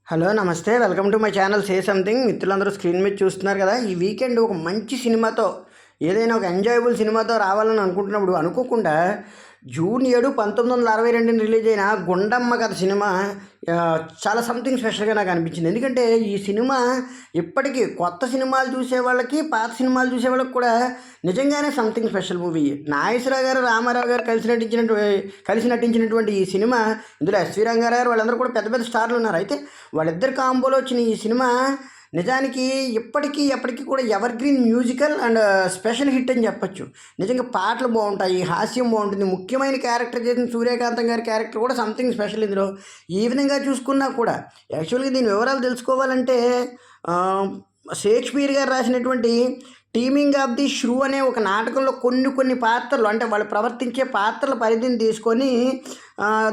Hello నమస్తే welcome to my channel say something. మిత్రులందరూ screen మీద చూస్తున్నారు కదా, ఈ వీకెండ్ ఒక మంచి సినిమాతో, ఏదైనా ఒక ఎంజాయబుల్ సినిమాతో రావాలని అనుకుంటున్నప్పుడు అనుకోకుండా జూన్ 7, 1962 రిలీజ్ అయిన గుండమ్మ కథ సినిమా చాలా సంథింగ్ స్పెషల్గా నాకు అనిపించింది. ఎందుకంటే ఈ సినిమా ఇప్పటికీ కొత్త సినిమాలు చూసే వాళ్ళకి, పాత సినిమాలు చూసే వాళ్ళకి కూడా నిజంగానే సంథింగ్ స్పెషల్ మూవీ. నాగేశ్వరరావు గారు, రామారావు గారు కలిసి నటించినటువంటి ఈ సినిమా, ఇందులో ఎస్వి రంగారావు గారు వాళ్ళందరూ కూడా పెద్ద పెద్ద స్టార్లు ఉన్నారు. అయితే వాళ్ళిద్దరు కాంబోలో వచ్చిన ఈ సినిమా నిజానికి ఇప్పటికీ ఎప్పటికీ కూడా ever green musical and special hit అని చెప్పొచ్చు. నిజంగా పాటలు బాగుంటాయి, హాస్యం బాగుంటుంది, ముఖ్యమైన క్యారెక్టర్ చేసిన సూర్యకాంతం గారి క్యారెక్టర్ కూడా సంథింగ్ స్పెషల్ ఇందులో. ఈ విధంగా చూసుకున్నా కూడా యాక్చువల్గా దీని వివరాలు తెలుసుకోవాలంటే షేక్స్పియర్ గారు రాసినటువంటి టీమింగ్ ఆఫ్ ది ష్రూ అనే ఒక నాటకంలో కొన్ని పాత్రలు, అంటే వాళ్ళు ప్రవర్తించే పాత్రల పరిధిని తీసుకొని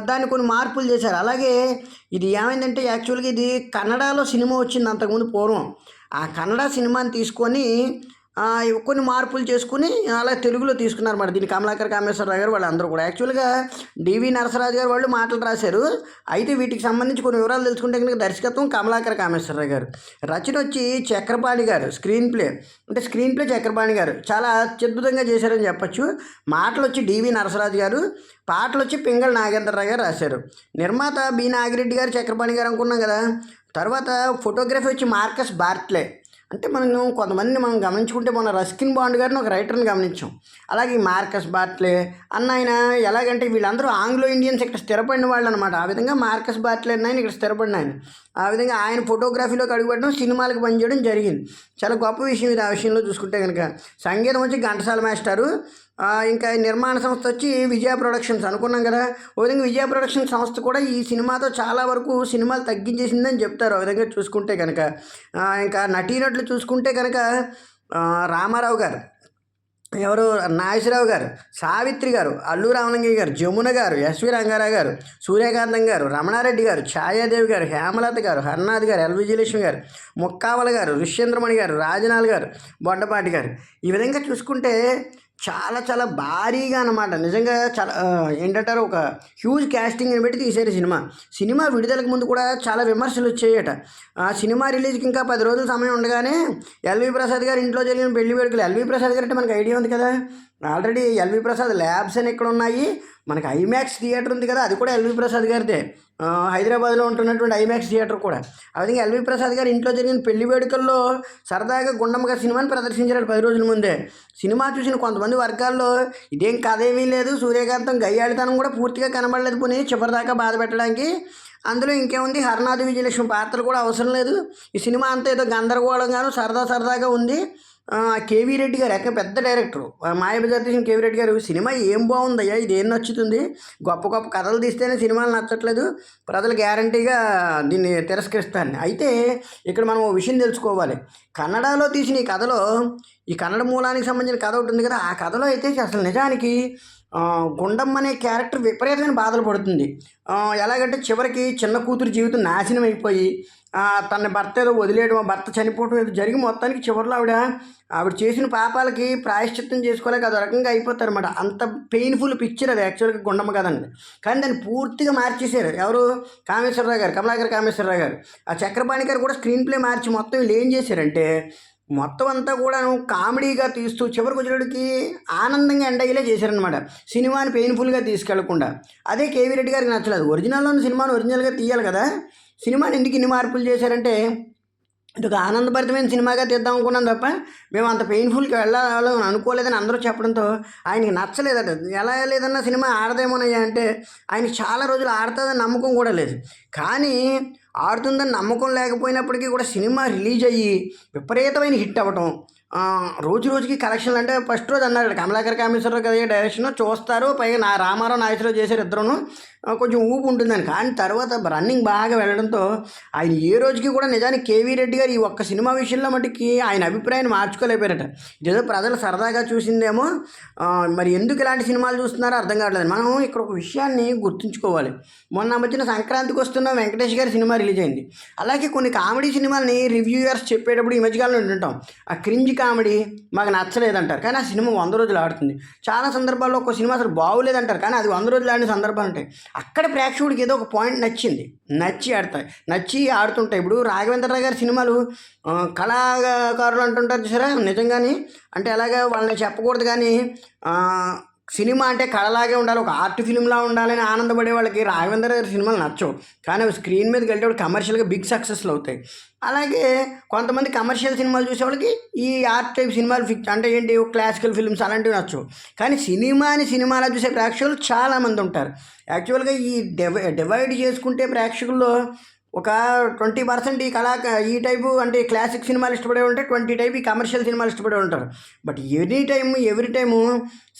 దాన్ని కొన్ని మార్పులు చేశారు. అలాగే ఇది ఏమైందంటే యాక్చువల్గా ఇది కన్నడలో సినిమా వచ్చింది అంతకుముందు పూర్వం. ఆ కన్నడ సినిమాని తీసుకొని కొన్ని మార్పులు చేసుకుని అలా తెలుగులో తీసుకున్నారు అన్నమాట. దీన్ని కమలాకర్ కామేశ్వరరావు గారు వాళ్ళందరూ కూడా యాక్చువల్గా డివి నరసరాజు గారు వాళ్ళు మాటలు రాశారు. అయితే వీటికి సంబంధించి కొన్ని వివరాలు తెలుసుకుంటే కనుక దర్శకత్వం కమలాకర్ కామేశ్వరరావు గారు, రచన వచ్చి చక్రపాణి గారు, స్క్రీన్ ప్లే చక్రపాణి గారు చాలా అత్యద్భుతంగా చేశారని చెప్పచ్చు. మాటలు వచ్చి డివి నరసరాజు గారు, పాటలు వచ్చి పింగళ నాగేంద్రరావు గారు రాశారు. నిర్మాత బి నాగిరెడ్డి గారు, చక్రపాణి గారు అనుకున్నాం కదా. తర్వాత ఫోటోగ్రఫీ వచ్చి మార్కస్ బార్ట్లే. అంటే కొంతమందిని మనం గమనించుకుంటే మన రస్కిన్ బాండ్ గారిని ఒక రైటర్ని గమనించాం. అలాగే మార్కస్ బార్ట్లే అన్న ఆయన ఎలాగంటే వీళ్ళందరూ ఆంగ్లో ఇండియన్స్ ఇక్కడ స్థిరపడిన వాళ్ళు అనమాట. ఆ విధంగా మార్కస్ బార్ట్లే అన్న ఆయన ఇక్కడ స్థిరపడిన ఆయన. ఆ విధంగా ఆయన ఫోటోగ్రఫీలోకి అడుగుపెట్టడం, సినిమాలకు పనిచేయడం జరిగింది. చాలా గొప్ప విషయం ఇది. ఆ విషయంలో చూసుకుంటే కనుక సంగీతం వచ్చి ఘంటసాల మాస్టారు, ఇంకా నిర్మాణ సంస్థ వచ్చి విజయ ప్రొడక్షన్స్ అనుకున్నాం కదా. ఓ విధంగా విజయ ప్రొడక్షన్ సంస్థ కూడా ఈ సినిమాతో చాలా వరకు సినిమాలు తగ్గించేసిందని చెప్తారు. ఆ విధంగా చూసుకుంటే కనుక ఇంకా నటీనటులు చూసుకుంటే కనుక రామారావు గారు, ఎవరు నాగేశ్వరరావు గారు, సావిత్రి గారు, అల్లు రామలింగయ్య గారు, జమున గారు, ఎస్వి రంగారావు గారు, సూర్యకాంతం గారు, రమణారెడ్డి గారు, ఛాయాదేవి గారు, హేమలత గారు, హర్నాథ్ గారు, ఎల్ విజయలక్ష్మి గారు, ముక్కావల గారు, ఋష్యేంద్రమణి గారు, రాజనాల్ గారు, బొడ్డపాటి గారు. ఈ విధంగా చూసుకుంటే చాలా చాలా భారీగా అనమాట. నిజంగా చాలా ఏంటంటారు, ఒక హ్యూజ్ క్యాస్టింగ్ని పెట్టి తీసారు సినిమా విడుదలకు ముందు కూడా చాలా విమర్శలు వచ్చాయట. సినిమా రిలీజ్కి ఇంకా 10 రోజుల సమయం ఉండగానే ఎల్వి ప్రసాద్ గారు ఇంట్లో జరిగిన పెళ్లి వేడుకలు. ఎల్వి ప్రసాద్ గారు అంటే మనకు ఐడియా ఉంది కదా, ఆల్రెడీ ఎల్వి ప్రసాద్ ల్యాబ్స్ అని ఎక్కడ ఉన్నాయి, మనకి ఐమాక్స్ థియేటర్ ఉంది కదా, అది కూడా ఎల్వి ప్రసాద్ గారిదే. హైదరాబాద్లో ఉంటున్నటువంటి ఐమాక్స్ థియేటర్ కూడా. ఆ విధంగా ఎల్వి ప్రసాద్ గారు ఇంట్లో జరిగిన పెళ్లి వేడుకల్లో సరదాగా గుండమ్మ గారి సినిమాని ప్రదర్శించారు 10 రోజుల ముందే. సినిమా చూసిన కొంతమంది వర్గాల్లో ఇదేం కథేమీ లేదు, సూర్యకాంతం గయ్యాళితనం కూడా పూర్తిగా కనబడలేదు, పోనీ చివరిదాకా బాధ పెట్టడానికి. అందులో ఇంకేముంది, హర్నాథ్ విజయలక్ష్మి పాత్రలు కూడా అవసరం లేదు. ఈ సినిమా అంతా ఏదో గందరగోళంగాను సరదాగా ఉంది. కేవీ రెడ్డి గారు ఎక్కడ పెద్ద డైరెక్టరు, మాయాబజార్ తీసిన కేవీ రెడ్డి గారు, సినిమా ఏం బాగుందయ్యా, ఇది ఏం నచ్చుతుంది, గొప్ప కథలు తీస్తేనే సినిమాలు నచ్చట్లేదు, ప్రజలు గ్యారంటీగా దీన్ని తిరస్కరిస్తారని. అయితే ఇక్కడ మనం ఓ విషయం తెలుసుకోవాలి. కన్నడలో తీసిన ఈ కథలో, ఈ కన్నడ మూలానికి సంబంధించిన కథ ఒకటి ఉంది కదా, ఆ కథలో అయితే అసలు నిజానికి గుండమ్మ అనే క్యారెక్టర్ విపరీతమైన బాధలు పడుతుంది. ఎలాగంటే చివరికి చిన్న కూతురు జీవితం నాశనం అయిపోయి తన భర్త ఏదో వదిలేయడం, భర్త చనిపోవడం ఏదో జరిగి మొత్తానికి చివరిలో ఆవిడ చేసిన పాపాలకి ప్రాయశ్చిత్తం చేసుకోలేక అదో రకంగా అయిపోతారన్నమాట. అంత పెయిన్ఫుల్ పిక్చర్ అది యాక్చువల్గా గుండమ్మ కదండి. కానీ దాన్ని పూర్తిగా మార్చేశారు ఎవరు, కామేశ్వరరావు గారు, కమలాకర్ కామేశ్వరరావు గారు. ఆ చక్రపాణి గారు కూడా స్క్రీన్ ప్లే మార్చి మొత్తం వీళ్ళు ఏం చేశారంటే మొత్తం అంతా కూడా కామెడీగా తీస్తూ చివరికి వచ్చేటికి ఆనందంగా ఎండ్ అయ్యేలా చేశారనమాట. సినిమాని పెయిన్ఫుల్గా తీసుకెళ్లకుండా. అదే కేవీ రెడ్డి గారికి నచ్చలేదు. ఒరిజినల్లో సినిమాని ఒరిజినల్గా తీయాలి కదా, సినిమాని ఎందుకు ఇన్ని మార్పులు చేశారంటే ఇది ఒక ఆనందభరితమైన సినిమాగా తీద్దాం అనుకున్నాం తప్ప మేము అంత పెయిన్ఫుల్కి వెళ్ళాలని అనుకోలేదని అందరూ చెప్పడంతో ఆయనకి నచ్చలేదట. ఎలా లేదన్నా సినిమా ఆడదేమోనయ్యా అంటే ఆయనకి చాలా రోజులు ఆడుతుందని నమ్మకం కూడా లేదు. కానీ ఆడుతుందని నమ్మకం లేకపోయినప్పటికీ కూడా సినిమా రిలీజ్ అయ్యి విపరీతమైన హిట్ అవ్వటం, రోజుకి కలెక్షన్లు. అంటే ఫస్ట్ రోజు అన్నాడు కమలాకర్ కామేశ్వరరావు కదా డైరెక్షన్ చూస్తారు, పైగా రామారావు నాగేశ్వరరావు చేశారు ఇద్దరును, కొంచెం ఊపు ఉంటుందని. కానీ తర్వాత రన్నింగ్ బాగా వెళ్ళడంతో ఆయన ఏ రోజుకి కూడా నిజానికి కేవీ రెడ్డి గారు ఈ ఒక్క సినిమా విషయంలో మటుకి ఆయన అభిప్రాయాన్ని మార్చుకోలేకపోయారట. ఇదేదో ప్రజలు సరదాగా చూసిందేమో, మరి ఎందుకు ఇలాంటి సినిమాలు చూస్తున్నారో అర్థం కావట్లేదు. మనం ఇక్కడ ఒక విషయాన్ని గుర్తుంచుకోవాలి. మొన్న మధ్యన సంక్రాంతికి వస్తున్న వెంకటేష్ గారి సినిమా రిలీజ్ అయింది. అలాగే కొన్ని కామెడీ సినిమాలని రివ్యూయర్స్ చెప్పేటప్పుడు ఈ మధ్యకాలంలో వింటుంటాం, ఆ క్రింజ్ కామెడీ మాకు నచ్చలేదంటారు, కానీ ఆ సినిమా 100 రోజులు ఆడుతుంది. చాలా సందర్భాల్లో ఒక సినిమా అసలు బాగోలేదంటారు, కానీ అది 100 రోజులు ఆడిన సందర్భాలు ఉంటాయి. అక్కడ ప్రేక్షకుడికి ఏదో ఒక పాయింట్ నచ్చి ఆడుతుంటాయి. ఇప్పుడు రాఘవేంద్రరావు గారి సినిమాలు కళాకారులు అంటుంటారు చూసారా, నిజంగానే అంటే అలాగా వాళ్ళని చెప్పకూడదు, కానీ సినిమా అంటే కళలాగే ఉండాలి, ఒక ఆర్ట్ ఫిలింలా ఉండాలని ఆనందపడే వాళ్ళకి రాఘవేంద్ర గారి సినిమాలు నచ్చవు, కానీ అవి స్క్రీన్ మీదకి వెళ్ళేవాడు కమర్షియల్గా బిగ్ సక్సెస్లు అవుతాయి. అలాగే కొంతమంది కమర్షియల్ సినిమాలు చూసేవాళ్ళకి ఈ ఆర్ట్ టైప్ సినిమాలు అంటే ఏంటి క్లాసికల్ ఫిల్మ్స్ అలాంటివి నచ్చవు, కానీ సినిమాలా చూసే ప్రేక్షకులు చాలామంది ఉంటారు. యాక్చువల్గా ఈ డివైడ్ చేసుకుంటే ప్రేక్షకుల్లో ఒక 20% ఈ టైపు అంటే క్లాసిక్ సినిమాలు ఇష్టపడే ఉంటారు, 20 టైపు ఈ కమర్షియల్ సినిమాలు ఇష్టపడే ఉంటారు. బట్ ఎవ్రీ టైము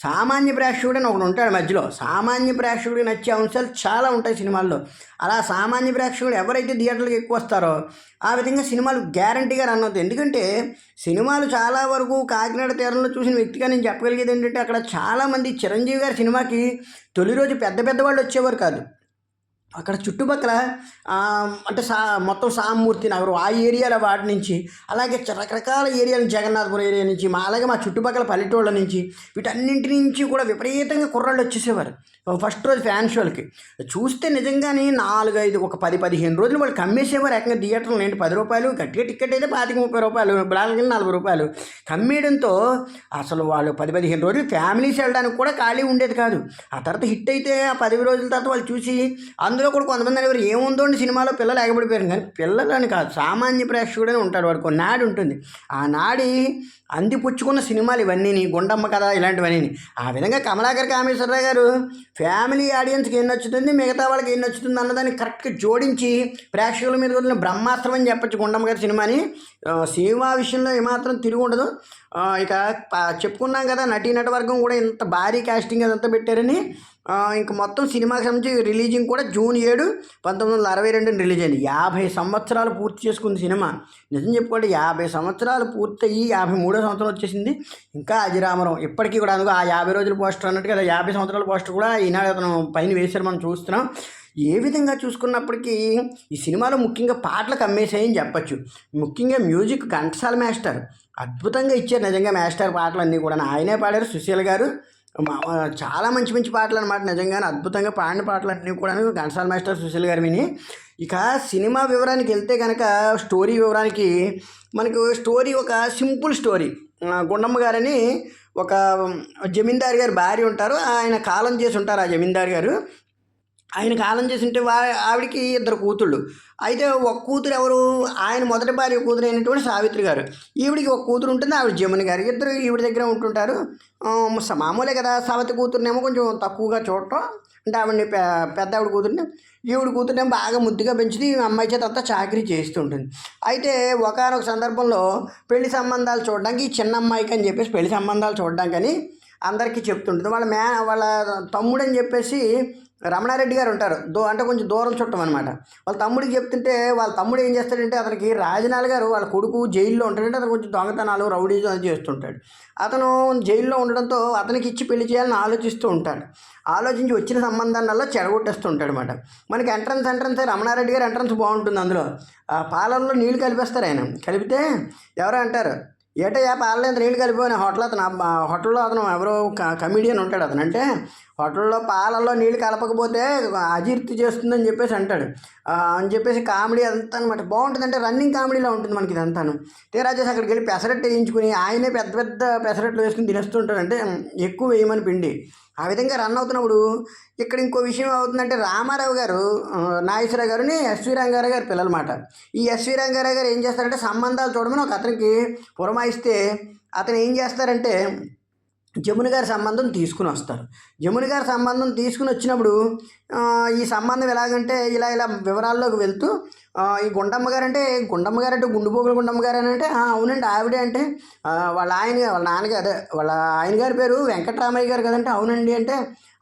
సామాన్య ప్రేక్షకుడు అని ఒకడు ఉంటాడు మధ్యలో. సామాన్య ప్రేక్షకుడికి నచ్చే అంశాలు చాలా ఉంటాయి సినిమాల్లో. అలా సామాన్య ప్రేక్షకుడు ఎవరైతే థియేటర్లకు ఎక్కువ వస్తారో ఆ విధంగా సినిమాలు గ్యారంటీగా రన్ అవుతాయి. ఎందుకంటే సినిమాలు చాలా వరకు కాకినాడ తీరంలో చూసిన వ్యక్తిగా నేను చెప్పగలిగేది ఏంటంటే, అక్కడ చాలామంది చిరంజీవి గారి సినిమాకి తొలి రోజు పెద్ద వాళ్ళు వచ్చేవారు కాదు. అక్కడ చుట్టుపక్కల అంటే మొత్తం సామూర్తి నగరం ఆ ఏరియాల వాటి నుంచి, అలాగే రకరకాల ఏరియాల జగన్నాథపురం ఏరియా నుంచి, అలాగే మా చుట్టుపక్కల పల్లెటూళ్ళ నుంచి, వీటన్నింటి నుంచి కూడా విపరీతంగా కుర్రాళ్ళు వచ్చేసేవారు ఫస్ట్ రోజు ఫ్యాన్ షోలకి. చూస్తే నిజంగానే 4-5 ఒక 10-15 రోజులు వాళ్ళు కమ్మేసేవారు ఏకంగా థియేటర్లో. ఏంటి 10 రూపాయలు గట్టిగా టికెట్ అయితే 25-30 రూపాయలు, బ్లాక్కి 40 రూపాయలు కమ్మేయడంతో అసలు వాళ్ళు 10-15 రోజులు ఫ్యామిలీస్ వెళ్ళడానికి కూడా ఖాళీ ఉండేది కాదు. ఆ తర్వాత హిట్ అయితే ఆ 10 రోజుల తర్వాత వాళ్ళు చూసి అందులో కూడా కొంతమంది అనేవారు ఏముందో అండి సినిమాలో పిల్లలు ఎగబడిపోయారు, కానీ పిల్లలు అని కాదు, సామాన్య ప్రేక్షకుడని ఉంటాడు, వాడికి ఒక నాడి ఉంటుంది. ఆ నాడి అందిపుచ్చుకున్న సినిమాలు ఇవన్నీ, గుండమ్మ కథ ఇలాంటివన్నీ. ఆ విధంగా కమలాకర్ కామేశ్వరరావు గారు ఫ్యామిలీ ఆడియన్స్కి ఏం నచ్చుతుంది, మిగతా వాళ్ళకి ఏం నచ్చుతుంది అన్నదాన్ని కరెక్ట్గా జోడించి ప్రేక్షకుల మీద వదిలిన బ్రహ్మాస్త్రం అని చెప్పచ్చు గుండమ్మ గారి సినిమాని. సినిమా విషయంలో ఏమాత్రం తిరిగి ఉండదు. ఇక చెప్పుకున్నాం కదా, నటీనటవర్గం కూడా ఇంత భారీ కాస్టింగ్ అదంతా పెట్టారని. ఇంక మొత్తం సినిమాకి సంబంధించి రిలీజింగ్ కూడా జూన్ 7, 1962 రిలీజ్ అయింది. 50 సంవత్సరాలు పూర్తి చేసుకుంది సినిమా. నిజం చెప్పుకోండి, 50 సంవత్సరాలు పూర్తయ్యి 53వ సంవత్సరం వచ్చేసింది. ఇంకా అజిరామరం ఇప్పటికీ కూడా. అందుకు ఆ 50 రోజుల పోస్టర్ అన్నట్టుగా 50 సంవత్సరాల పోస్టర్ కూడా ఈనాడు అతను పైన వేశారు, మనం చూస్తున్నాం. ఏ విధంగా చూసుకున్నప్పటికీ ఈ సినిమాలో ముఖ్యంగా పాటలకు అమ్మేసాయని చెప్పచ్చు. ముఖ్యంగా మ్యూజిక్ ఘంటసాల మాస్టర్ అద్భుతంగా ఇచ్చారు. నిజంగా మాస్టర్ పాటలన్నీ కూడా ఆయనే పాడారు, సుశీల్ గారు. చాలా మంచి పాటలు అనమాట. నిజంగానే అద్భుతంగా పాడిన పాటలన్నీ కూడా ఘంటసాల మాస్టర్, సుశీల్ గారు విని. ఇక సినిమా వివరానికి వెళ్తే కనుక, స్టోరీ వివరానికి మనకు స్టోరీ ఒక సింపుల్ స్టోరీ. గుండమ్మ గారని ఒక జమీందారు గారి భార్య ఉంటారు, ఆయన కాలం చేసి ఉంటారు. ఆ జమీందారు గారు ఆయన కాలం చేసి ఉంటే ఆవిడికి 2 కూతుళ్ళు. అయితే ఒక కూతురు ఎవరు, ఆయన మొదటి భార్య కూతురు అయినటువంటి సావిత్రి గారు. ఈవిడికి ఒక కూతురు ఉంటుంది, ఆవిడ జమున గారు. ఇద్దరు ఈవిడ దగ్గర ఉంటుంటారు. మామూలే కదా, సావిత్రి కూతురునేమో కొంచెం తక్కువగా చూడటం, అంటే ఆవిడని పెద్ద ఆవిడ కూతురుని, ఈవిడ కూతురునేమో బాగా ముద్దుగా పెంచుతూ అమ్మాయి చేత అంతా చాకరీ చేస్తుంటుంది. అయితే ఒకానొక సందర్భంలో పెళ్లి సంబంధాలు చూడడానికి, ఈ చిన్న అమ్మాయికి అని చెప్పేసి పెళ్లి సంబంధాలు చూడడానికి అని అందరికీ చెప్తుంటుంది. వాళ్ళ తమ్ముడు అని చెప్పేసి రమణారెడ్డి గారు ఉంటారు, అంటే కొంచెం దూరం చుట్టం అనమాట. వాళ్ళ తమ్ముడికి చెప్తుంటే వాళ్ళ తమ్ముడు ఏం చేస్తాడంటే, అతనికి రాజనాల్ గారు వాళ్ళ కొడుకు జైల్లో ఉంటాడంటే, అతను కొంచెం దొంగతనాలు రౌడీజం అది చేస్తుంటాడు. అతను జైల్లో ఉండడంతో అతనికి ఇచ్చి పెళ్లి చేయాలని ఆలోచిస్తూ ఉంటాడు. ఆలోచించి వచ్చిన సంబంధాలల్లో చెడగొట్టేస్తుంటాడు అనమాట. మనకి ఎంట్రన్స్ రమణారెడ్డి గారు ఎంట్రన్స్ బాగుంటుంది. అందులో పాలల్లో నీళ్లు కలిపేస్తారు. ఆయన కలిపితే ఎవరో అంటారు, ఏటయ్యా పాలలో ఎంత నీళ్ళు కలిపిపోయిన హోటల్లో అతను ఎవరో కమిడియన్ ఉంటాడు. అతను అంటే హోటల్లో పాలల్లో నీళ్ళు కలపకపోతే అజీర్తి చేస్తుందని చెప్పేసి అంటాడు. అని చెప్పేసి కామెడీ అంతా అనమాట. బాగుంటుంది, అంటే రన్నింగ్ కామెడీలో ఉంటుంది మనకి ఇదంతాను. తీరా చేసి అక్కడికి వెళ్ళి పెసరట్టు వేయించుకుని ఆయనే పెద్ద పెసరట్లు వేసుకుని తినేస్తుంటాడు, అంటే ఎక్కువ వేయమని పిండి. ఆ విధంగా రన్ అవుతున్నప్పుడు ఇక్కడ ఇంకో విషయం అవుతుందంటే, రామారావు గారు నాగేశ్వరరావు గారిని ఎస్వి రంగారావు గారి పిల్లలమాట. ఈ ఎస్వి రంగారావు గారు ఏం చేస్తారంటే, సంబంధాలు చూడమని ఒక అతనికి పురమాయిస్తే అతను ఏం చేస్తారంటే జమున గారి సంబంధం తీసుకుని వస్తారు. జమున గారి సంబంధం తీసుకుని వచ్చినప్పుడు ఈ సంబంధం ఎలాగంటే ఇలా వివరాల్లోకి వెళ్తూ, ఈ గుండమ్మ గారు అంటే గుండుపోగుల గుండమ్మ గారు అని అంటే అవునండి ఆవిడే. అంటే వాళ్ళ నాన్నగారు వాళ్ళ ఆయన గారి పేరు వెంకటరామయ్య గారు కదంటే, అవునండి. అంటే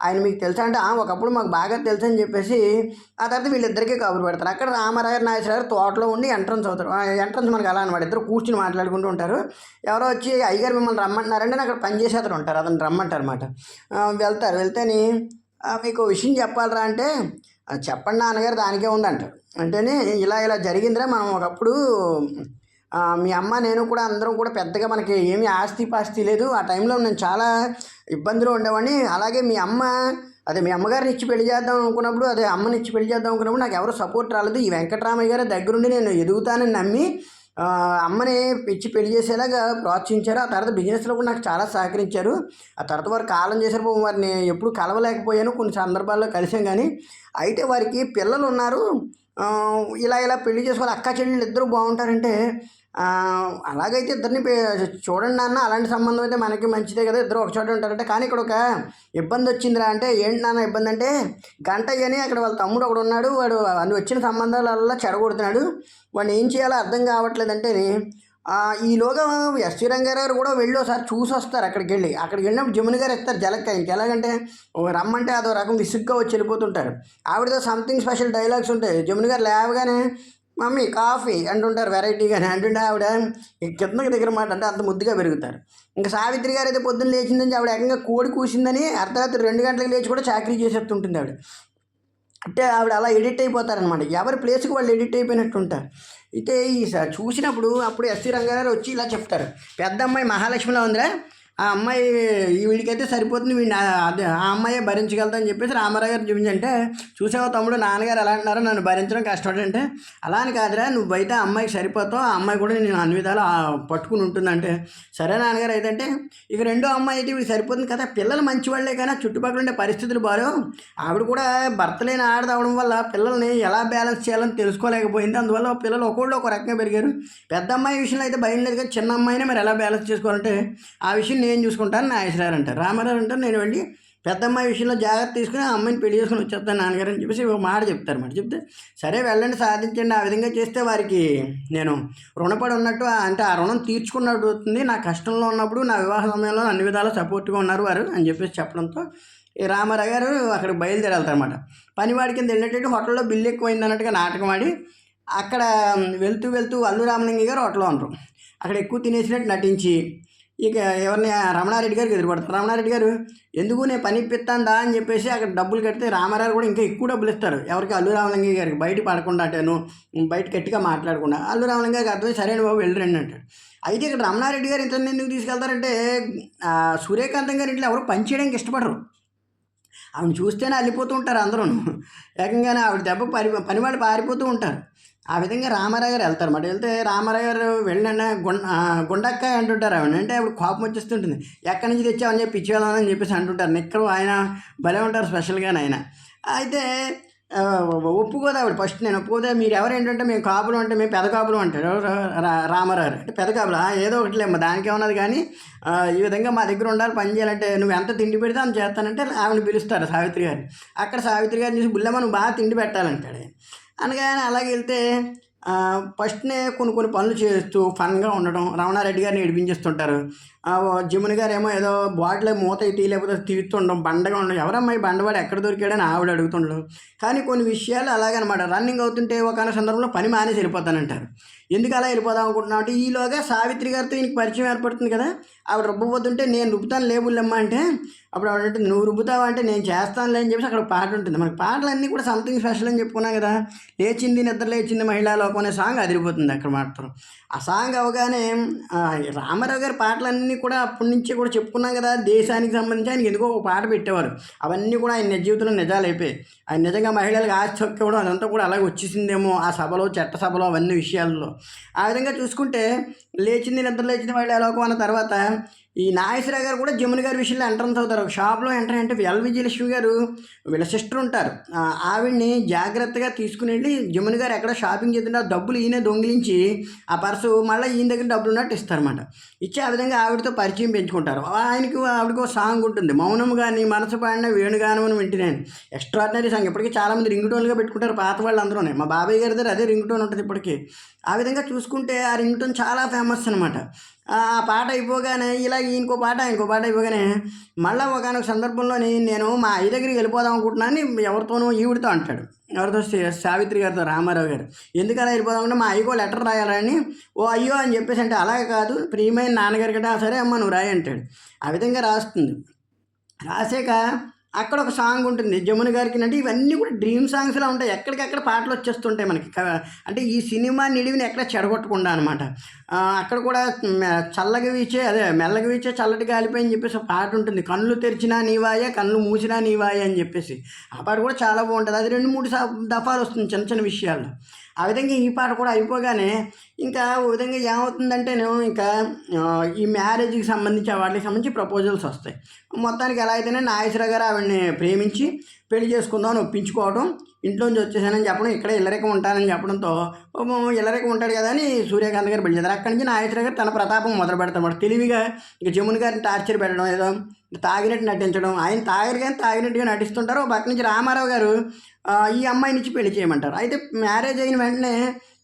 ఆయన మీకు తెలుసా అంటే ఒకప్పుడు మాకు బాగా తెలుసు అని చెప్పేసి ఆ తర్వాత వీళ్ళిద్దరికీ కబురు పెడతారు. అక్కడ రామారావు గారు నాగేశ్వర గారు తోటలో ఉండి ఎంట్రన్స్ అవుతారు. ఎంట్రన్స్ మనకు అలా అనమాట, ఇద్దరు కూర్చుని మాట్లాడుకుంటూ ఉంటారు. ఎవరో వచ్చి అయ్యగారు మిమ్మల్ని రమ్మంటున్నారంటే అక్కడ పనిచేసే అతను ఉంటారు, అతను రమ్మంటారు అనమాట. వెళ్తేని మీకు విషయం చెప్పాలరా అంటే, చెప్పండి నాన్నగారు దానికే ఉందంటారు. అంటేనే ఇలా జరిగిందిరా, మనం ఒకప్పుడు మీ అమ్మ నేను కూడా అందరం కూడా పెద్దగా మనకి ఏమీ ఆస్తి పాస్తి లేదు. ఆ టైంలో నేను చాలా ఇబ్బందిలో ఉండేవాడిని. అలాగే మీ అమ్మగారిని ఇచ్చి పెళ్లి చేద్దాం అనుకున్నప్పుడు, అమ్మని ఇచ్చి పెళ్లి చేద్దాం అనుకున్నప్పుడు నాకు ఎవరు సపోర్ట్ రాలేదు. ఈ వెంకటరామయ్య గారి దగ్గరుండి నేను ఎదుగుతానని నమ్మి అమ్మని ఇచ్చి పెళ్లి చేసేలాగా ప్రోత్సహించారు. ఆ తర్వాత బిజినెస్లో కూడా నాకు చాలా సహకరించారు. ఆ తర్వాత వారు కాలం చేశారు. వారిని ఎప్పుడు కలవలేకపోయాను. కొన్ని సందర్భాల్లో కలిసాం కానీ, అయితే వారికి పిల్లలు ఉన్నారు. ఇలా ఇలా పెళ్లి చేసుకోవాలి, అక్కా చెల్లెళ్ళు ఇద్దరు బాగుంటారంటే, అలాగైతే ఇద్దరిని చూడండి నాన్న, అలాంటి సంబంధం అయితే మనకి మంచిదే కదా, ఇద్దరు ఒక చోట ఉంటారంటే. కానీ ఇక్కడ ఒక ఇబ్బంది వచ్చిందిరా అంటే, ఏంటి నాన్న ఇబ్బంది అంటే, గంటయ్య అని అక్కడ వాళ్ళ తమ్ముడు ఒకడు ఉన్నాడు. వాడు అన్ని వచ్చిన సంబంధాలల్లా చెడగొడుతున్నాడు. వాడిని ఏం చేయాలో అర్థం కావట్లేదంటే, ఈలోగా ఎస్వి రంగారావు కూడా వెళ్ళి ఒకసారి చూసి వస్తారు. అక్కడికి వెళ్ళినప్పుడు జమున గారు ఇస్తారు జలక్. ఆయనకి ఎలాగంటే, రమ్మంటే అదో రకం విసుగ్గా వచ్చి వెళ్ళిపోతుంటారు. ఆవిడతో సంథింగ్ స్పెషల్ డైలాగ్స్ ఉంటాయి. జమున గారు లేవగానే మమ్మీ కాఫీ అంటుంటారు వెరైటీగానే. అంటుంటే ఆవిడ కిందకి దగ్గర మాట అంటే అంత ముద్దుగా పెరుగుతారు. ఇంకా సావిత్రి గారు అయితే పొద్దున్న లేచిందని ఆవిడ ఏకంగా కోడి కూసిందని అర్ధరాత్రి 2 గంటలకు లేచి కూడా చాకరీ చేసేస్తుంటుంది ఆవిడ. అంటే ఆవిడ అలా ఎడిట్ అయిపోతారనమాట. ఎవరి ప్లేస్కి వాళ్ళు ఎడిట్ అయిపోయినట్టు ఉంటారు. అయితే చూసినప్పుడు అప్పుడు ఎస్వి రంగారావు వచ్చి ఇలా చెప్తారు, పెద్ద అమ్మాయి మహాలక్ష్మిలో ఉందిరా, ఆ అమ్మాయి వీడికైతే సరిపోతుంది, వీడిని అదే ఆ అమ్మాయే భరించగలదని చెప్పేసి రామారావు గారు చూపించంటే, చూసావా తమ్ముడు నాన్నగారు ఎలా అంటున్నారో నన్ను భరించడం కష్టపడంటే, అలా అని కాదురా, నువ్వు అయితే ఆ అమ్మాయికి సరిపోతావు, ఆ అమ్మాయి కూడా నేను అన్ని విధాలు పట్టుకుని ఉంటుందంటే, సరే నాన్నగారు అయితే ఇక రెండో అమ్మాయి అయితే వీడికి సరిపోతుంది కదా, పిల్లలు మంచివాళ్లే కానీ చుట్టుపక్కల ఉండే పరిస్థితులు బాగాలేవు, ఆవిడ కూడా భర్త లేని ఆడదవడం వల్ల పిల్లల్ని ఎలా బ్యాలెన్స్ చేయాలని తెలుసుకోలేకపోయింది. అందువల్ల పిల్లలు ఒకళ్ళు ఒక రకంగా పెరిగారు. పెద్ద అమ్మాయి విషయంలో అయితే భయం లేదు కానీ చిన్న అమ్మాయినే మరి ఎలా బ్యాలెన్స్ చేసుకోవాలంటే, ఆ విషయం నేను చూసుకుంటాను నాగేశ్వరరావు అంటారు. రామారావు అంటారు, నేను వెళ్ళి పెద్ద అమ్మాయి విషయంలో జాగ్రత్త తీసుకుని ఆ అమ్మాయిని పెళ్లి చేసుకుని వచ్చేస్తాను నాన్నగారు అని చెప్పేసి ఒక మాట చెప్తారు. చెప్తే సరే వెళ్ళండి సాధించండి, ఆ విధంగా చేస్తే వారికి నేను రుణపడి ఉన్నట్టు, అంటే ఆ రుణం తీర్చుకున్నట్టు అవుతుంది, నా కష్టంలో ఉన్నప్పుడు నా వివాహ సమయంలో అన్ని విధాలా సపోర్ట్గా ఉన్నారు వారు అని చెప్పేసి చెప్పడంతో ఈ రామారావు గారు అక్కడికి బయలుదేరాలన్నమాట. పనివాడి కింద వెళ్ళేటట్టు హోటల్లో బిల్లు ఎక్కువైంది అన్నట్టుగా నాటకం ఆడి అక్కడ వెళ్తూ వెళ్తూ అల్లు రామలింగయ్య గారు హోటల్లో ఉంటారు. అక్కడ ఎక్కువ తినేసినట్టు నటించి ఇక ఎవరిని రమణారెడ్డి గారికి ఎదురుపడతారు. రమణారెడ్డి గారు ఎందుకు నేను పని ఇప్పిస్తాందా అని చెప్పేసి అక్కడ డబ్బులు కడితే రామారావు కూడా ఇంకా ఎక్కువ డబ్బులు ఇస్తారు. ఎవరికి? అల్లు రామలింగయ్య గారికి. బయట పడకుండా అటాను, బయట గట్టిగా మాట్లాడకుండా. అల్లు రామలింగయ్య గారికి అర్థమై సరైన బాబు వెళ్ళరండి అంటాడు. అయితే ఇక్కడ రమణారెడ్డి గారు ఇతన్ని ఎందుకు తీసుకెళ్తారంటే, సూర్యకాంతం గారి ఇంట్లో ఎవరు పని చేయడానికి ఇష్టపడరు. ఆవిడ చూస్తేనే అల్లిపోతూ ఉంటారు అందరూ. ఏకంగానే ఆవిడ దెబ్బ పనివాళ్ళు పారిపోతూ ఉంటారు. ఆ విధంగా రామారావు గారు వెళ్తారు అన్నమాట. వెళ్తే రామారావు గారు వెళ్ళిన గుండక్కాయ అంటుంటారు ఆవిడ. అంటే ఆవిడ కోపం వచ్చేస్తుంటుంది. ఎక్కడి నుంచి తెచ్చామని చెప్పి ఇచ్చేవాళ్ళని చెప్పేసి అంటుంటారు. నిక్కరు ఆయన భలే ఉంటారు స్పెషల్గానే ఆయన. అయితే ఒప్పుకోదు ఆవిడ. ఫస్ట్ నేను ఒప్పుకోదే, మీరు ఎవరు ఏంటంటే మేము కాపులు అంటే మేము పెద్ద కాపులు అంటాడు రామారావు గారు. అంటే పెద్ద కాపులు ఏదో ఒకటిలేమ్మా దానికి ఏమన్నది కానీ ఈ విధంగా మా దగ్గర ఉండాలి, పని చేయాలంటే నువ్వు ఎంత తిండి పెడితే అంత చేస్తానంటే ఆవిడని పిలుస్తారు సావిత్రి గారిని. అక్కడ సావిత్రి గారిని చూసి బుల్లమ్మ నువ్వు బాగా తిండి పెట్టాలంటాడు. అనగానే అలాగే వెళ్తే ఫస్ట్నే కొన్ని పనులు చేస్తూ ఫన్గా ఉండడం, రమణారెడ్డి గారిని ఏడిపించేస్తుంటారు. జమున గారు ఏమో ఏదో బాటిల్ మూత టీ లేకపోతే తీస్తుండడం, బండగా ఉండడం. ఎవరమ్మాయి బండవాడు ఎక్కడ దొరికాడని ఆవిడ అడుగుతుండడం. కానీ కొన్ని విషయాలు అలాగనమాట. రన్నింగ్ అవుతుంటే ఒక సందర్భంలో పని మానేసి వెళ్ళిపోతానంటారు. ఎందుకు అలా వెళ్ళిపోదాం అనుకుంటున్నావు అంటే, ఈలోగా సావిత్రి గారితో ఈయనకి పరిచయం ఏర్పడుతుంది కదా. ఆవిడ రుబ్బబోతుంటే నేను రుబ్బుతాను లేబుల్లమ్మ అంటే, అప్పుడు ఆవిడ అంటే నువ్వు రుబ్బుతావా అంటే నేను చేస్తానులే అని చెప్పేసి అక్కడ పాట ఉంటుంది. మనకి పాటలన్నీ కూడా సంథింగ్ స్పెషల్ అని చెప్పుకున్నాం కదా. లేచింది నిద్ర లేచింది మహిళా లోకం అనే సాంగ్ అదిరిపోతుంది అక్కడ మాత్రం. ఆ సాంగ్ అవగానే రామారావు గారి పాటలన్నీ కూడా అప్పటి నుంచి కూడా చెప్పుకున్నాం కదా, దేశానికి సంబంధించి ఆయనకి ఎందుకో ఒక పాట పెట్టేవారు. అవన్నీ కూడా ఆయన నిజ జీవితంలో నిజాలు అయిపోయాయి. ఆయన నిజంగా మహిళలకు ఆస్తి హక్కు ఇవ్వడం అదంతా కూడా అలాగే వచ్చేసిందేమో ఆ సభలో, చట్ట సభలో, అవన్నీ విషయాల్లో. ఆ విధంగా చూసుకుంటే లేచింది నిద్ర లేచింది మహిళా లోకం అన్న తర్వాత ఈ నాగేశ్వరరావు గారు కూడా జమున గారి విషయంలో ఎంట్రన్స్ అవుతారు. ఒక షాప్లో ఎంటర్ అంటే ఎల్ విజయలక్ష్మి గారు వీళ్ళ సిస్టర్ ఉంటారు. ఆవిడ్ని జాగ్రత్తగా తీసుకుని వెళ్ళి జమున గారు ఎక్కడ షాపింగ్ చేస్తుంటే డబ్బులు ఈయన దొంగిలించి ఆ పర్సు మళ్ళీ ఈయన దగ్గర డబ్బులు ఉన్నట్టు ఇస్తారన్నమాట. ఇచ్చి ఆ విధంగా ఆవిడతో పరిచయం పెంచుకుంటారు. ఆవిడకి ఒక సాంగ్ ఉంటుంది, మౌనం కానీ మనసు పాడిన వేణుగానం అని వింటున్నాను. Extraordinary song. ఇప్పటికీ చాలామంది రింగ్ టోన్లుగా పెట్టుకుంటారు పాత వాళ్ళు అందరూనే. మా బాబాయ్ గారి దగ్గర అదే రింగ్ టోన్ ఉంటుంది ఇప్పటికీ. ఆ విధంగా చూసుకుంటే ఆ రింగ్ టోన్ చాలా ఫేమస్ అనమాట. ఆ పాట అయిపోగానే ఇలా ఇంకో పాట అయిపోగానే మళ్ళీ ఒకనొక సందర్భంలోని నేను మా అయ్య దగ్గరికి వెళ్ళిపోదాం అనుకుంటున్నాను ఎవరితోనూ ఈవిడితో అంటాడు. ఎవరితో? సావిత్రి గారితో రామారావు గారు. ఎందుకు అలా వెళ్ళిపోదామంటే మా అయ్యకో లెటర్ రాయాలని. ఓ అయ్యో అని చెప్పేసి అంటే అలాగే కాదు ప్రియమైన నాన్నగారి కదా, సరే అమ్మ నువ్వు రాయి అంటాడు. ఆ విధంగా రాస్తుంది. రాసాక అక్కడ ఒక సాంగ్ ఉంటుంది జమున గారికి. అంటే ఇవన్నీ కూడా డ్రీమ్ సాంగ్స్‌లా ఉంటాయి. ఎక్కడికక్కడ పాటలు వచ్చేస్తుంటాయి మనకి. అంటే ఈ సినిమా నిడివిని ఎక్కడ చెడగొట్టకుండా అనమాట. అక్కడ కూడా చల్లగా వీచే అదే మెల్లగా వీచే చల్లటి గాలిపై అని చెప్పేసి ఒక పాట ఉంటుంది. కళ్ళు తెరిచినా నీవాయే, కళ్ళు మూసినా నీవాయే అని చెప్పేసి. ఆ పాట కూడా చాలా బాగుంటుంది. అది 2, 3 దఫాలు వస్తుంది చిన్న చిన్న విషయాల్లో. ఆ విధంగా ఈ పాట కూడా అయిపోగానే ఇంకా ఓ విధంగా ఏమవుతుందంటేను ఇంకా ఈ మ్యారేజ్‌కి సంబంధించి వాటికి సంబంధించి ప్రపోజల్స్ వస్తాయి. మొత్తానికి ఎలా అయితేనే నాగేశ్వరరావు గారు ఆవిడని ప్రేమించి పెళ్లి చేసుకుందాం అని ఒప్పించుకోవడం, ఇంట్లోంచి వచ్చేసానని చెప్పడం, ఇక్కడే ఇల్లరికం ఉంటానని చెప్పడంతో ఇల్లరికం ఉంటాడు కదా అని సూర్యకాంత్ గారు పెళ్లి చేస్తారు. అక్కడి నుంచి నాగేశ్వరరావు గారు తన ప్రతాపం మొదలు పెడతాడు. తెలివిగా ఇక జమున గారిని టార్చర్ పెట్టడం, ఏదో తాగినట్టు నటించడం. ఆయన తాగరు కానీ తాగినట్టుగా నటిస్తుంటారు. ఒక పక్క నుంచి రామారావు గారు ఈ అమ్మాయినిచ్చి పెళ్లి చేయమంటారు. అయితే మ్యారేజ్ అయిన వెంటనే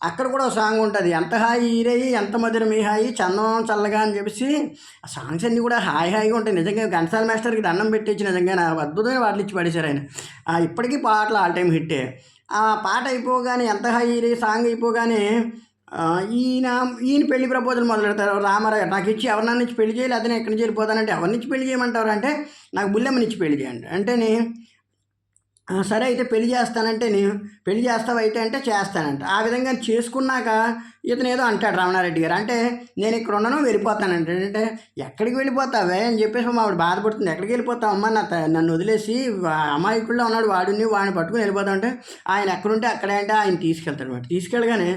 అక్కడ కూడా ఒక సాంగ్ ఉంటుంది. ఎంత హాయి ఈరయి ఎంత మధురం ఈ హాయి చందనం చల్లగా అని చెప్పేసి ఆ సాంగ్స్ అన్నీ కూడా హాయిగా ఉంటాయి. నిజంగా ఘంటసాల మాస్టర్కి దండం పెట్టించి నిజంగా అద్భుతమైన పాటలు ఇచ్చి పడేశారు ఆయన. ఇప్పటికీ పాటలు ఆల్ టైమ్ హిట్టే. ఆ పాట అయిపోగానే ఎంత హాయి ఈరయి సాంగ్ అయిపోగానే ఈయన ఈయన పెళ్లి ప్రపోజల్ మొదలు పెడతారు. రామారావు నాకు ఇచ్చి ఎవరినన్నా ఇచ్చి పెళ్లి చేయాలి, అతను ఎక్కడి నుంచి వెళ్ళిపోతానంటే ఎవరినిచ్చి పెళ్లి చేయమంటారు అంటే నాకు బుల్లెమ్మనిచ్చి పెళ్లి చేయండి అంటేనే సరే అయితే పెళ్లి చేస్తానంటే నేను పెళ్లి చేస్తావు అయితే అంటే చేస్తానంట. ఆ విధంగా చేసుకున్నాక ఇతను ఏదో అంటాడు రమణారెడ్డి గారు. అంటే నేను ఇక్కడ ఉండను వెళ్ళిపోతానంటే అంటే ఎక్కడికి వెళ్ళిపోతావే అని చెప్పేసి మా ఆవిడ బాధపడుతుంది. ఎక్కడికి వెళ్ళిపోతావమ్మా నన్ను వదిలేసి అమాయకుల్లో ఉన్నాడు వాడిని పట్టుకుని వెళ్ళిపోతా అంటే ఆయన ఎక్కడుంటే అక్కడే అంటే ఆయన తీసుకెళ్తాడు అనమాట. తీసుకెళ్ళగానే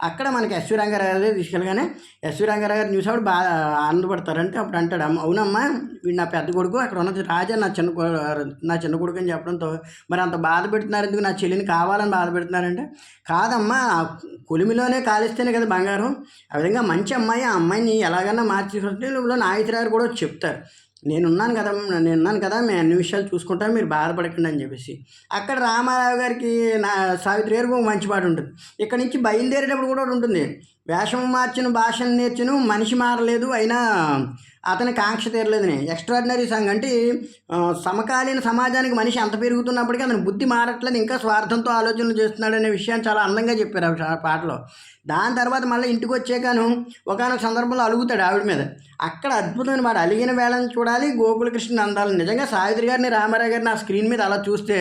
అక్కడ మనకి ఎస్వి రంగారావు గారు తీసుకెళ్ళగానే ఎస్వి రంగారావు గారు చూసి బాగా ఆనందపడతారు. అంటే అప్పుడు అంటాడు అవునమ్మా వీడు నా పెద్ద కొడుకు, అక్కడ ఉన్నది రాజా నా చిన్న కొడుకు అని చెప్పడంతో మరి అంత బాధ పెడుతున్నారు ఎందుకు, నా చెల్లిని కావాలని బాధ పెడుతున్నారంటే కాదమ్మా కొలిమిలోనే కాలిస్తేనే కదా బంగారం. ఆ విధంగా మంచి అమ్మాయి, ఆ అమ్మాయిని ఎలాగైనా మార్చేసుకుంటే నాగేశ్వరరావు గారు కూడా చెప్తారు నేనున్నాను కదా మేము అన్ని విషయాలు చూసుకుంటాం మీరు బాధపడకండి అని చెప్పేసి. అక్కడ రామారావు గారికి సావిత్రి గారికి ఒక మంచి పాట ఉంటుంది. ఇక్కడ నుంచి బయలుదేరేటప్పుడు కూడా ఉంటుంది. వేషం మార్చిన భాషను నేర్చును మనిషి మారలేదు అయినా అతని కాంక్ష తీరలేదని. Extraordinary song. అంటే సమకాలీన సమాజానికి మనిషి అంత పెరుగుతున్నప్పటికీ అతని బుద్ధి మారట్లేదు, ఇంకా స్వార్థంతో ఆలోచనలు చేస్తున్నాడు అనే విషయాన్ని చాలా అందంగా చెప్పారు ఆ పాటలో. దాని తర్వాత మళ్ళీ ఇంటికి వచ్చాకను ఒకనొక సందర్భంలో అలుగుతాడు ఆవిడ మీద. అక్కడ అద్భుతమైన మాట అలిగిన వేళను చూడాలి గోకులకృష్ణ అందాలు. నిజంగా సావిత్రి గారిని రామారావు గారిని ఆ స్క్రీన్ మీద అలా చూస్తే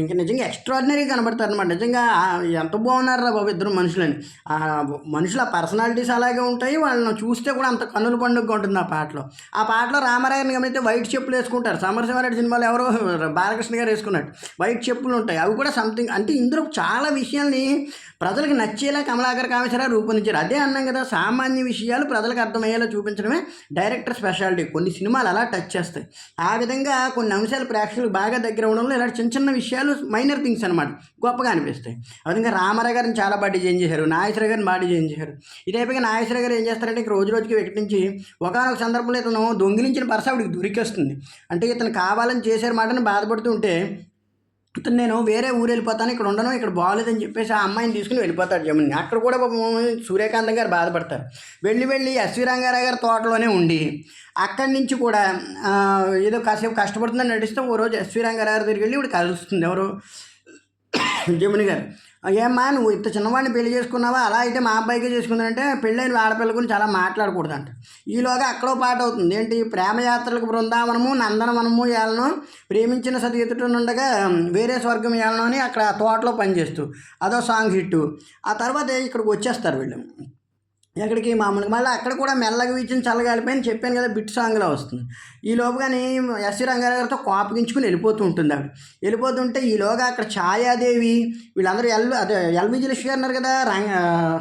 ఇంకా నిజంగా ఎక్స్ట్రాడినరీ కనబడతారు అనమాట. నిజంగా ఎంత బాగున్నారా బాబు ఇద్దరు మనుషులని. మనుషుల పర్సనాలిటీస్ అలాగే ఉంటాయి, వాళ్ళని చూస్తే కూడా అంత కన్నుల పండుగగా ఉంటుంది ఆ పాటలో రామారావు గారిని గమనిస్తే వైట్ చెప్పులు వేసుకుంటారు. సమరసింహారెడ్డి సినిమాలో ఎవరో బాలకృష్ణ గారు వేసుకున్నట్టు వైట్ చెప్పులు ఉంటాయి. అవి కూడా సంథింగ్ అంటే ఇందులో చాలా విషయాల్ని ప్రజలకు నచ్చేలా కమలాకర్ కామేశ్వరరావు రూపొందించారు. అదే అన్నాం కదా, సామాన్య విషయాలు ప్రజలకు అర్థమయ్యేలా చూపించడమే డైరెక్టర్ స్పెషాలిటీ. కొన్ని సినిమాలు అలా టచ్ చేస్తాయి. ఆ విధంగా కొన్ని అంశాలు ప్రేక్షకులకు బాగా దగ్గర ఉండడంలో ఇలాంటి చిన్న చిన్న విషయాలు మైనర్ థింగ్స్ అనమాట గొప్పగా అనిపిస్తాయి. ఆ విధంగా రామారావు గారిని చాలా బాగా డిజైన్ చేశారు, నాగేశ్వరరావు గారిని బాగా డిజైన్ చేశారు. ఇదేపైగా నాగేశ్వరరావు గారు ఏం చేస్తారంటే ఇక రోజుకి వికటించి ఒకనొక సందర్భంలో ఇతను దొంగిలించిన పర్స ఆవిడికి దొరికేస్తుంది. అంటే ఇతను కావాలని చేశారు మాటని బాధపడుతూ ఉంటే ఇతను నేను వేరే ఊరు వెళ్ళిపోతాను, ఇక్కడ ఉండను, ఇక్కడ బాగోలేదని చెప్పేసి ఆ అమ్మాయిని తీసుకుని వెళ్ళిపోతాడు జముని. అక్కడ కూడా సూర్యకాంతం గారు బాధపడతారు. వెళ్ళి ఎస్వి రంగారావు గారి తోటలోనే ఉండి అక్కడి నుంచి కూడా ఏదో కాసేపు కష్టపడుతుందని నడిస్తే ఓ రోజు ఎస్వి రంగారావు గారి దగ్గరికి వెళ్ళి ఇప్పుడు కలుస్తుంది ఎవరు జముని గారు. ఏమ్మా నువ్వు ఇంత చిన్నవాడిని పెళ్లి చేసుకున్నావా, అలా అయితే మా అబ్బాయికే చేసుకుందంటే పెళ్ళైన ఆడపిల్ల గురించి అలా మాట్లాడకూడదంట. ఈలోగా అక్కడో పాట అవుతుంది. ఏంటి ప్రేమయాత్రలకు బృందావనము నందనవనము ఏళ్ళను ప్రేమించిన సతి ఎదుటనుండగా వేరే స్వర్గం ఏళ్ళను అని అక్కడ తోటలో పనిచేస్తూ అదో సాంగ్ హిట్. ఆ తర్వాత ఇక్కడికి వచ్చేస్తారు వీళ్ళు ఎక్కడికి మామూలుగా. మళ్ళీ అక్కడ కూడా మెల్లగా వీచిన చల్లగాలిపోయి చెప్పాను కదా బిట్ సాంగ్లో వస్తుంది. ఈ లోపుగాని ఎస్వి రంగారావు గారితో కోపగించుకుని వెళ్ళిపోతూ ఉంటుంది ఆవిడ. వెళ్ళిపోతుంటే ఈలోగా అక్కడ ఛాయాదేవి వీళ్ళందరూ ఎల్ విజయలక్ష్మి గారు ఉన్నారు కదా,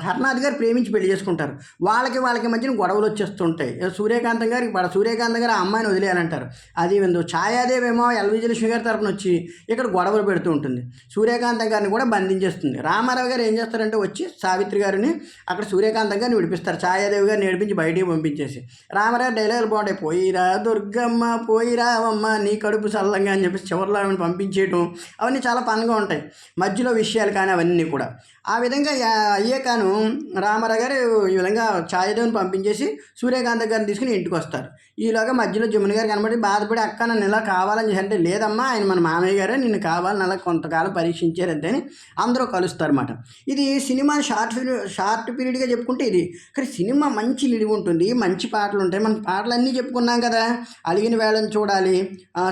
హర్నాథ్ గారు ప్రేమించి పెళ్లి చేసుకుంటారు. వాళ్ళకి మధ్యన గొడవలు వచ్చేస్తుంటాయి. సూర్యకాంతం గారు ఆ అమ్మాయిని వదిలేయాలంటారు. అది ఛాయాదేవి ఏమో ఎల్ విజయలక్ష్మి గారి తరఫున వచ్చి ఇక్కడ గొడవలు పెడుతూ ఉంటుంది. సూర్యకాంతం గారిని కూడా బంధించేస్తుంది. రామారావు గారు ఏం చేస్తారంటే వచ్చి సావిత్రి గారిని అక్కడ సూర్యకాంతం గారిని విడిపిస్తారు. ఛాయాదేవి గారిని ఏడిపించి బయటికి పంపించేసి రామారావు డైలాగులు బాగుంటాయి. పోయిరా దుర్గమ్మ పోయిరావమ్మ నీ కడుపు చల్లంగా అని చెప్పేసి చివరిలో ఆమెను పంపించేయటం అవన్నీ చాలా పనిగా ఉంటాయి. మధ్యలో విషయాలు కానీ అవన్నీ కూడా ఆ విధంగా అయ్యాకను రామారావు గారు ఈ విధంగా ఛాయాదేవిని పంపించేసి సూర్యకాంత్ గారిని తీసుకుని ఇంటికి వస్తారు. ఈలోగా మధ్యలో జమున గారు కనబడి బాధపడి అక్క నన్ను ఇలా కావాలని చేసి అంటే లేదమ్మా ఆయన మన మామయ్య గారే నిన్ను కావాలని అలా కొంతకాలం పరీక్షించారు అంతేని అందరూ కలుస్తారు అన్నమాట. ఇది సినిమా షార్ట్ పీరియడ్గా చెప్పుకుంటే ఇది. కానీ సినిమా మంచి నిడివి ఉంటుంది, మంచి పాటలు ఉంటాయి. మన పాటలు అన్నీ చెప్పుకున్నాం కదా. అలిగిన వేళను చూడాలి,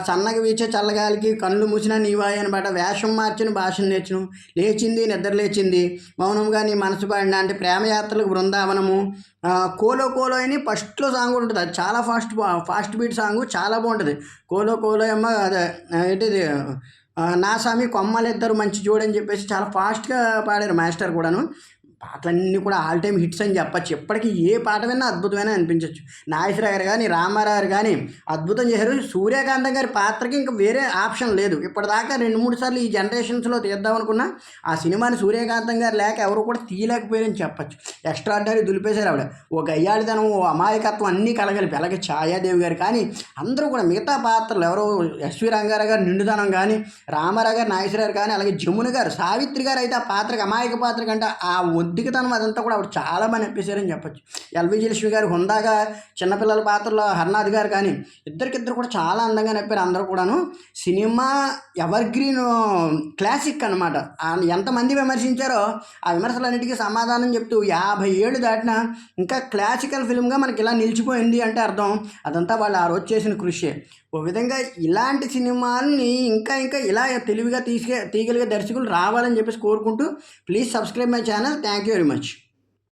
సన్నగా వీచే చల్లగాలికి కళ్ళు మూసిన నీవాయి అనమాట, వేషం మార్చిన భాషను నేర్చును, లేచింది నిద్ర లేచింది, మౌనంగా నీ మనసు పాడిన, అంటే ప్రేమయాత్రలకు బృందావనము, కోలో కోలో అని ఫస్ట్లో సాంగ్ ఉంటుంది, అది చాలా ఫాస్ట్ బీట్ సాంగ్, చాలా బాగుంటుంది. కోలో కోలో అమ్మ అదే ఏంటిది, నా స్వామి కొమ్మలిద్దరు మంచి జోడని చెప్పేసి చాలా ఫాస్ట్గా పాడారు మాస్టర్ కూడాను. పాటలన్నీ కూడా ఆల్ టైమ్ హిట్స్ అని చెప్పచ్చు. ఎప్పటికీ ఏ పాట విన్నా అద్భుతమైన అనిపించవచ్చు. నాగేశ్వరరావు గారు కానీ, రామారావు గారు కానీ అద్భుతం చేశారు. సూర్యకాంతం గారి పాత్రకి ఇంకా వేరే ఆప్షన్ లేదు. ఇప్పటిదాకా 2-3 సార్లు ఈ జనరేషన్స్లో తీద్దాం అనుకున్నా ఆ సినిమాని సూర్యకాంతం గారు లేక ఎవరు కూడా తీయలేకపోయారని చెప్పచ్చు. ఎక్స్ట్రాడినరీ దులిపేశారు ఆవిడ. ఓ గయ్యాళితనం, ఓ అమాయకత్వం అన్నీ కలగలిపి. అలాగే ఛాయాదేవి గారు కానీ అందరూ కూడా మిగతా పాత్రలు ఎవరో ఎస్వి రంగారావు గారు నిండుదనం కానీ, రామారావు గారు, నాగేశ్వరరావు గారు కానీ, అలాగే జమున గారు, సావిత్రి గారు అయితే ఆ పాత్రకి అమాయక పాత్ర కంటే ఆ ఒద్దికతనం అదంతా కూడా ఆవిడ చాలా బాగా నప్పేశారని చెప్పచ్చు. ఎల్వి లక్ష్మి గారు హుందాగా చిన్నపిల్లల పాత్రలో హర్నాథ్ గారు కానీ ఇద్దరికిద్దరు కూడా చాలా అందంగా నప్పారు అందరూ కూడాను. సినిమా ఎవర్ గ్రీన్ క్లాసిక్ అనమాట. ఎంతమంది విమర్శించారో ఆ విమర్శలన్నిటికీ సమాధానం చెప్తూ 50 ఏళ్ళు దాటినా ఇంకా క్లాసికల్ ఫిల్మ్గా మనకి ఇలా నిలిచిపోయింది అంటే అర్థం అదంతా వాళ్ళు ఆ రోజు చేసిన కృషి. ఓ విధంగా ఇలాంటి సినిమాల్ని ఇంకా ఇంకా ఇలా తెలివిగా తీయగలిగే దర్శకులు రావాలని చెప్పేసి కోరుకుంటూ, please subscribe my channel. Thank you very much.